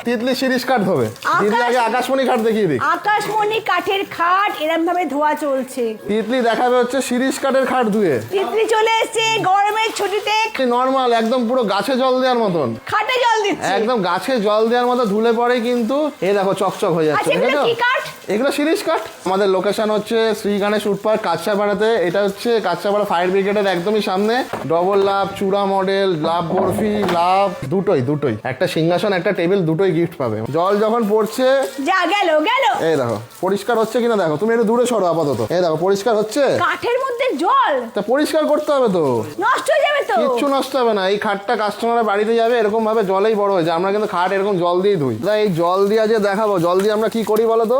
তিতলি শিরিষ কাঠ হবে। দিদি আগে আকাশমণি কাঠ দেখিয়ে দিই। আকাশমণি কাঠের খাট এরকম ভাবে ধোয়া চলছে। তিতলি দেখাবে হচ্ছে শিরিষ কাঠের খাট ধুয়ে। তিতলি চলে এসেছে গরমের ছুটিতে। নরমাল একদম পুরো গাছে জল দেওয়ার মতন, খাটে জল দিচ্ছে একদম গাছে জল দেওয়ার মতো ধুলে পরে কিন্তু এই দেখো চকচক হয়ে যাচ্ছে। আচ্ছা, এগুলো কি কাঠ? এগুলো শিরিষ কাঠ। আমাদের লোকেশন হচ্ছে শ্রী গণেশ উটপাড় কাঁচরাপাড়াতে। এটা হচ্ছে কাঁচরাপাড়া ফায়ার ব্রিগেডের একদমই সামনে। ডবল লাভ, চূড়া মডেল, লাভ বরফি, লাভ দুটোই একটা সিংহাসন একটা টেবিল দুটোই গিফট পাবে। জল যখন পড়ছে যা গেল এই দেখো পরিষ্কার হচ্ছে কিনা দেখো। তুমি একটু দূরে সরো আপাতত। এই দেখো পরিষ্কার হচ্ছে। কাঠের মধ্যে জল, তা পরিষ্কার করতে হবে তো, নষ্ট হয়ে যাবে তো। কিচ্ছু নষ্ট হবে না। এই খাটটা কাস্টমারের বাড়িতে যাবে এরকম ভাবে জলেই বড় হয়েছে। আমরা কিন্তু খাট এরকম জল দিয়ে ধুই। এই জল দিয়ে যে দেখাবো, জল দিয়ে আমরা কি করি বলো তো?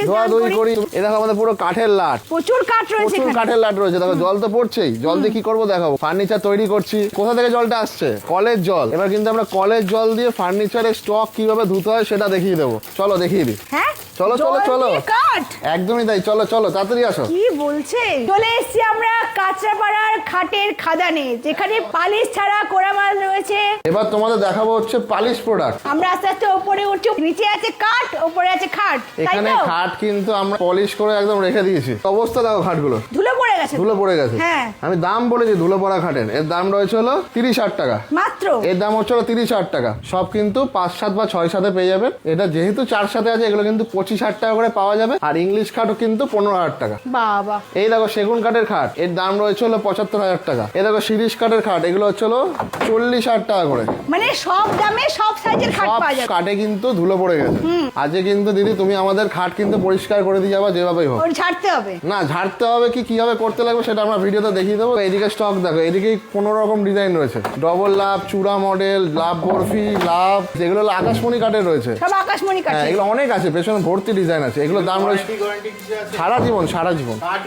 ধোয়া ধুই করি। এই দেখো আমাদের পুরো কাঠের লাট, প্রচুর কাঠ রয়েছে, প্রচুর কাঠের লাট রয়েছে। দেখো জল তো পড়ছেই। জল দিয়ে কি করবো দেখাবো। ফার্নিচার তৈরি করছি। কোথা থেকে জলটা আসছে? কলের জল। এবার কিন্তু আমরা কলের জল দিয়ে ফার্নিচারের স্টক কিভাবে ধুতে হয় সেটা দেখিয়ে দেবো। চলো দেখিয়ে দিই। হ্যাঁ চলো চলো চলো। কাঠ একদমই তাই। চলো চলো তাড়াতাড়ি আসো। কি বলছে? চলে এসেছি আমরা কাঁচরাপাড়ার খাটের খাদানে, যেখানে পালিশ ছাড়া কোড়া মাল রয়েছে। এবার তোমাদের দেখাবো হচ্ছে পালিশ প্রোডাক্ট। আমরা আস্তে আস্তে উপরে উঠছি। নিচে আছে কাঠ, উপরে আছে খাট। এখানে খাট কিন্তু আমরা পলিশ করে একদম রেখে দিয়েছি। অবস্থা দেখো খাটগুলো ধুলো পড়ে গেছে, ধুলো পড়ে গেছে। হ্যাঁ আমি দাম বলেছি ধুলো পড়া খাটের। এর দাম রয়েছে হলো 30,000 টাকা মাত্র। এর দাম হচ্ছে 30,000 টাকা। সব কিন্তু 5-7 বা 6 পেয়ে যাবেন। এটা যেহেতু 4 আছে এগুলো কিন্তু 25,000 টাকা করে পাওয়া যাবে। আর ইংলিশ খাটও কিন্তু 15,000 টাকা। বাবা, এই দেখো সেগুন কাঠের খাট, এর দাম রয়েছে হলো 75,000 টাকা। এই দেখো শিরিষ কাঠের খাট, এগুলো হচ্ছে হলো 40,000 টাকা করে। মানে সব দামে সব সাইজের খাট সব পাওয়া যাবে। কাঠে কিন্তু ধুলো পড়ে গেছে। আজকে কিন্তু দিদি তুমি আমাদের খাট কিন্তু পরিষ্কার করে দিয়ে যাবা যেভাবেই হোক। ওর ঝাড়তে হবে না ঝাড়তে হবে কি কিভাবে করতে লাগবে সেটা আমরা ভিডিওতে দেখিয়ে দেবো। এদিকে স্টক দেখো, এদিকে 15 রকম ডিজাইন রয়েছে। ডবল লাভ, চূড়া মডেল, লাভ বরফি, লাভ, যেগুলো হলো আকাশমণি কাঠের রয়েছে। সব আকাশমণি কাঠ। হ্যাঁ এগুলো অনেক আছে, পেছনে ভর্তি ডিজাইন আছে। এগুলো দাম রয়েছে সারা জীবন। কাঠ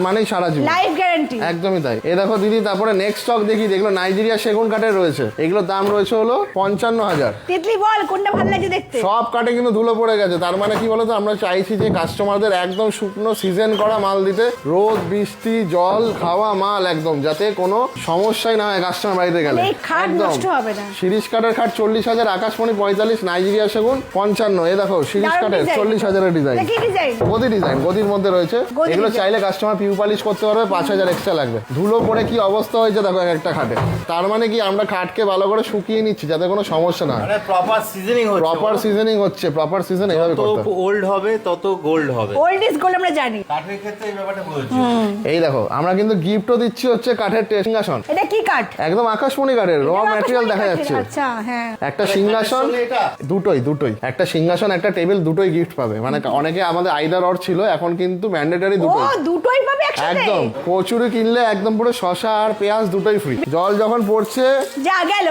মানেই সারা জীবন, লাইফ গ্যারান্টি। একদমই তাই। এ দেখো দিদি তারপরে নেক্সট স্টক দেখি, যেগুলো নাইজেরিয়া সেগুন কাঠের রয়েছে। এগুলোর দাম রয়েছে হলো 55,000। তিতলি বল কোনটা ভালো লাগে দেখতে? সব কাঠে কিন্তু ধুলো পড়ে গেছে। তার মানে কি বলতো, আমরা চাইছি যে কাস্টমারদের একদম শুকনো সিজন করা মাল দিতে। রোদ বৃষ্টি জল খাওয়া মাল একদম, যাতে কোনো সমস্যাই না হয় কাস্টমার বাড়িতে গেলে। এই খাট নষ্ট হবে না। শিরিষ কাঠের খাট 40,000, আকাশমণি 45, নাইজেরিয়া সেগুন 55। এ দেখো শিরিষ কাঠের 40,000 ডিজাইন। কি ডিজাইন? গদি ডিজাইন, গদির মধ্যে রয়েছে। গদি এগুলো ডিজাইন। চাইলে কাস্টমার পিউ পালিশ করতে পারবে, 5,000 এক্সট্রা লাগবে। ধুলো পড়ে কি অবস্থা হয়েছে দেখো একটা খাটে। তার মানে কি আমরা খাটকে ভালো করে শুকিয়ে নিচ্ছি যাতে কোনো সমস্যা না হয়। মানে প্রপার সিজনিং হচ্ছে। প্রপার সিজনিং হচ্ছে, প্রপার সিজন এইভাবে যত করতে হবে। ওল্ড হবে তত গোল্ড হবে। ওল্ড ইজ গোল্ড আমরা জানি। কাঠের ক্ষেত্রে এই ব্যাপারটা বলছি। এই দেখো আমরা কিন্তু গিফটও দিচ্ছি হচ্ছে কাঠের সিংহাসন। এটা কি কাঠ? একদম আকাশমণি কাঠের র ম্যাটেরিয়াল দেখা যাচ্ছে। আচ্ছা হ্যাঁ। একটা সিংহাসন, এটা দুটোই একটা সিংহাসন একটা টেবিল দুটোই গিফট পাবে। মানে অনেকে আমাদের আইডার অর ছিল, এখন কিন্তু ম্যান্ডেটরি ও দুটোই পাবে একসাথে? একদম। কচুরি কিনলে একদম পুরো শসা আর পেঁয়াজ দুটোই ফ্রি। জল যখন পড়ছে যা গেল।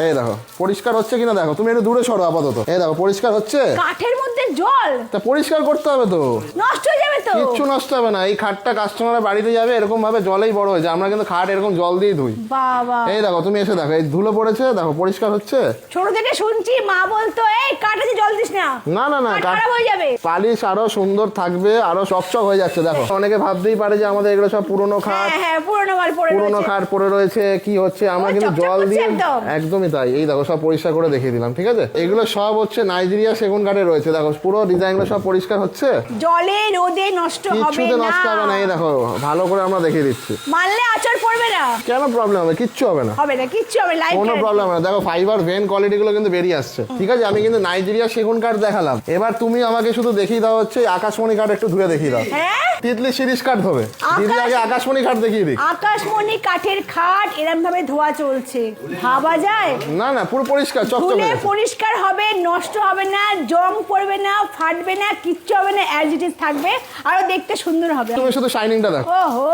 এই দেখো পরিষ্কার হচ্ছে কিনা দেখো। তুমি একটু দূরে সরো আপাতত। এই দেখো পরিষ্কার হচ্ছে। কাঠের মধ্যে জল, তা পরিষ্কার করতে হবে তো, নষ্ট হয়ে যাবে তো। কিচ্ছু নষ্ট হবে না। এই খাটটা কাস্টমারের বাড়িতে যাবে এরকম ভাবে জলেই বড় হয়েছে। আমরা কিন্তু খাট এরকম জল দিয়ে ধুই। বাবা, এই দেখো তুমি এসে দেখো, এই ধুলো পড়েছে দেখো, পরিষ্কার হচ্ছে। ছোট থেকে শুনছি মা বলতো এই কাঠে জল দিস না, না না না, কাঠ খারাপ হয়ে যাবে। পালিশ আরো সুন্দর থাকবে, আরো চকচক হয়ে যাচ্ছে। দেখো অনেকে ভাবতেই পারে যে আমাদের এগুলো সব পুরনো খাট, হ্যাঁ পুরনো মাল পড়ে পুরনো রয়েছে। খাট পড়ে রয়েছে কি হচ্ছে। আমরা কিন্তু চকচক জল করছে দিয়ে একদম। একদমই তাই। এই দেখো সব পরিষ্কার করে দেখিয়ে দিলাম, ঠিক আছে। এগুলো সব হচ্ছে নাইজেরিয়া সেগুন কাঠে রয়েছে। দেখো পুরো ডিজাইনগুলো সব পরিষ্কার হচ্ছে, জলে রোদে নষ্ট হবে কিচ্ছুতে না। নষ্ট হবে না। এই দেখো ভালো করে আমরা দেখিয়ে দিচ্ছি। মানলে আচর পড়বে না। কেন প্রবলেম হবে? কিচ্ছু হবে না, হবে না, কিচ্ছু হবে লাইফ কোনো প্রবলেম হবে না। দেখো ফাইবার ভেন কোয়ালিটি গুলো কিন্তু বেরিয়ে আসছে, ঠিক আছে। আমি কিন্তু নাইজেরিয়া সেগুন কাঠ দেখালাম। এবার তুমি আমাকে শুধু দেখিয়ে দাও হচ্ছে আকাশমণি কাঠ, একটু ধুয়ে দেখিয়ে দাও। হ্যাঁ তিতলি শিরিষ কাঠ হবে। দিদি আগে আকাশমণি কাঠ দেখিয়ে দিই। আকাশমণি কাঠের খাট এরম ভাবে ধোয়া চলছে, ভাবা যায়? না না পুরো পরিষ্কার চকচকে ধুলে গেছে। পরিষ্কার হবে, নষ্ট হবে না, জং পড়বে না, ফাটবে না, কিচ্ছু হবে না, অ্যাজ ইট ইজ থাকবে, আরো দেখতে সুন্দর হবে। তুমি শুধু শাইনিংটা দেখো, ওহো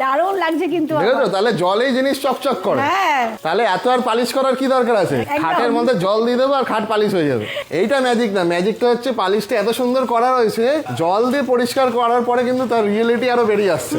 দারুণ লাগছে কিন্তু। দেখেছো? তাহলে জলেই জিনিস চকচক করে। হ্যাঁ তাহলে এত আর পালিশ করার কি দরকার আছে? একদম। খাটের মধ্যে জল দিয়ে দেবো আর খাট পালিশ হয়ে যাবে। এইটা ম্যাজিক না, ম্যাজিকটা হচ্ছে পালিশটা এত সুন্দর করা রয়েছে, জল দিয়ে পরিষ্কার করার পরে কিন্তু তার রিয়েলিটি আরো বেরিয়ে আসছে।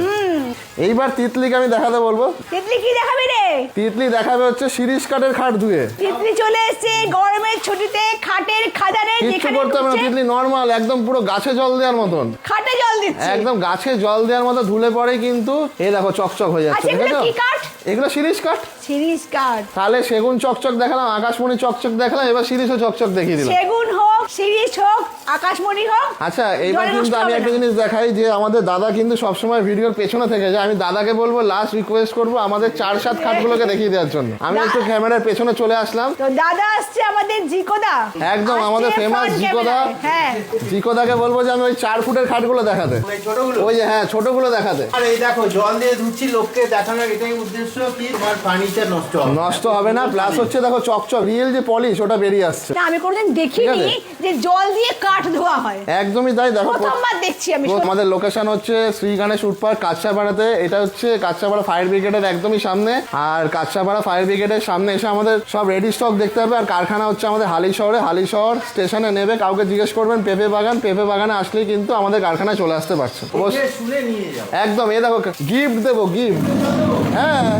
এইবার তিতলিকে আমি দেখাতে বলবো। তিতলি কি দেখাবি রে? তিতলি দেখাবে হচ্ছে শিরিষ কাঠের খাট ধুয়ে। তিতলি চলে এসেছে গরমের ছুটিতে খাটের খাদানে, কিচ্ছু যেখানে করতে হবে না ঢুকছে, তিতলি, নর্মাল একদম পুরো গাছে জল দেওয়ার মতন, খাটে জল দিচ্ছে। একদম গাছে জল দেওয়ার মতো ধুলে পরে কিন্তু এই দেখো চকচক হয়ে যাচ্ছে, আচ্ছা, এগুলো দেখেছো? কি কাঠ? এগুলো শিরিষ কাঠ। সিরিজ কাঠ। তাহলে সেগুন চকচক দেখালাম, আকাশমণি চকচক দেখালাম, এবার শিরিষও চকচক দেখিয়ে দিলাম। সেগুন হোক, সিরিজ হোক, আকাশমণি হোক। আচ্ছা এইবার জলে কিন্তু নষ্ট আমি হবে একটা না। জিনিস দেখাই যে আমাদের দাদা কিন্তু সবসময় ভিডিওর পেছনে থেকে যায়, আমি দাদাকে বলবো লাস্ট রিকোয়েস্ট করবো আমাদের 4-7 খাটগুলোকে দেখিয়ে দেওয়ার জন্য। আমি একটু ক্যামেরার পেছনে চলে আসলাম। তো দাদা আসছে আমাদের জিকোদা, একদম আমাদের আসছে ফেমাস front জিকোদা। camera-য়। হ্যাঁ, জিকোদাকে বলবো যে আমি ওই 4 ফুটের খাটগুলো দেখাতে, এই ছোটগুলো। ওই যে হ্যাঁ ছোটগুলো দেখাতে। আর এই দেখো জল দিয়ে ধুচ্ছি, লোককে দেখানোর এটাই উদ্দেশ্য কি তোমার ফার্নিচার নষ্ট হবে না। নষ্ট হবে না, প্লাস হচ্ছে দেখো চকচক রিয়েল যে পলিশ ওটা বেরিয়ে আসছে। না আমি কোনোদিন দেখিনি ঠিক যে জল দিয়ে কাঠ ধোয়া হয়। একদমই তাই, দেখো প্রথমবার দেখছি আমি। আমাদের লোকেশন হচ্ছে শ্রী গণেশ উটপাড় কাছড়াপাড়াতে। এটা হচ্ছে কাছড়াপাড়া ফায়ার ব্রিগেডের একদমই সামনে। আর কাছড়াপাড়া ফায়ার ব্রিগেডের সামনে এসে আমাদের সব রেডি স্টক দেখতে হবে। আর কারখানা হচ্ছে আমাদের হালিশহরে, হালিশহর স্টেশনে নেবে, কাউকে জিজ্ঞেস করবেন পেঁপে বাগান, পেঁপে বাগানে আসলেই কিন্তু আমাদের কারখানায় চলে আসতে পারছে। দেখে শুনে নিয়ে যাও। একদম এ দেখো গিফট দেবো, গিফট। হ্যাঁ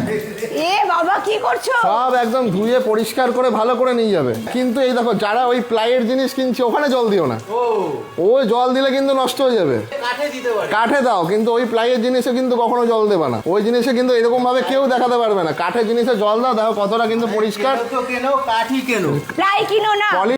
এ বাবা কি করছো? সব একদম ধুয়ে পরিষ্কার করে ভালো করে নিয়ে যাবে। কিন্তু এই দেখো যারা ওই প্লাইয়ের জিনিস কিনছে ওখানে জল দিও না, ও ওই জল দিলে কিন্তু নষ্ট হয়ে যাবে। কাঠে দিতে পারে। কাঠে দাও, কিন্তু ওই প্লাইয়ের জিনিসে কিন্তু কখনো জল দেবে না। ওই জিনিসে কিন্তু এরকম ভাবে কেউ দেখাতে পারবে না। কাঠের জিনিসে জল দাও, দেখো কতটা কিন্তু পরিষ্কার। কেনো তো কেনো, কাঠই কেনো। প্রায় কিনো না। পলি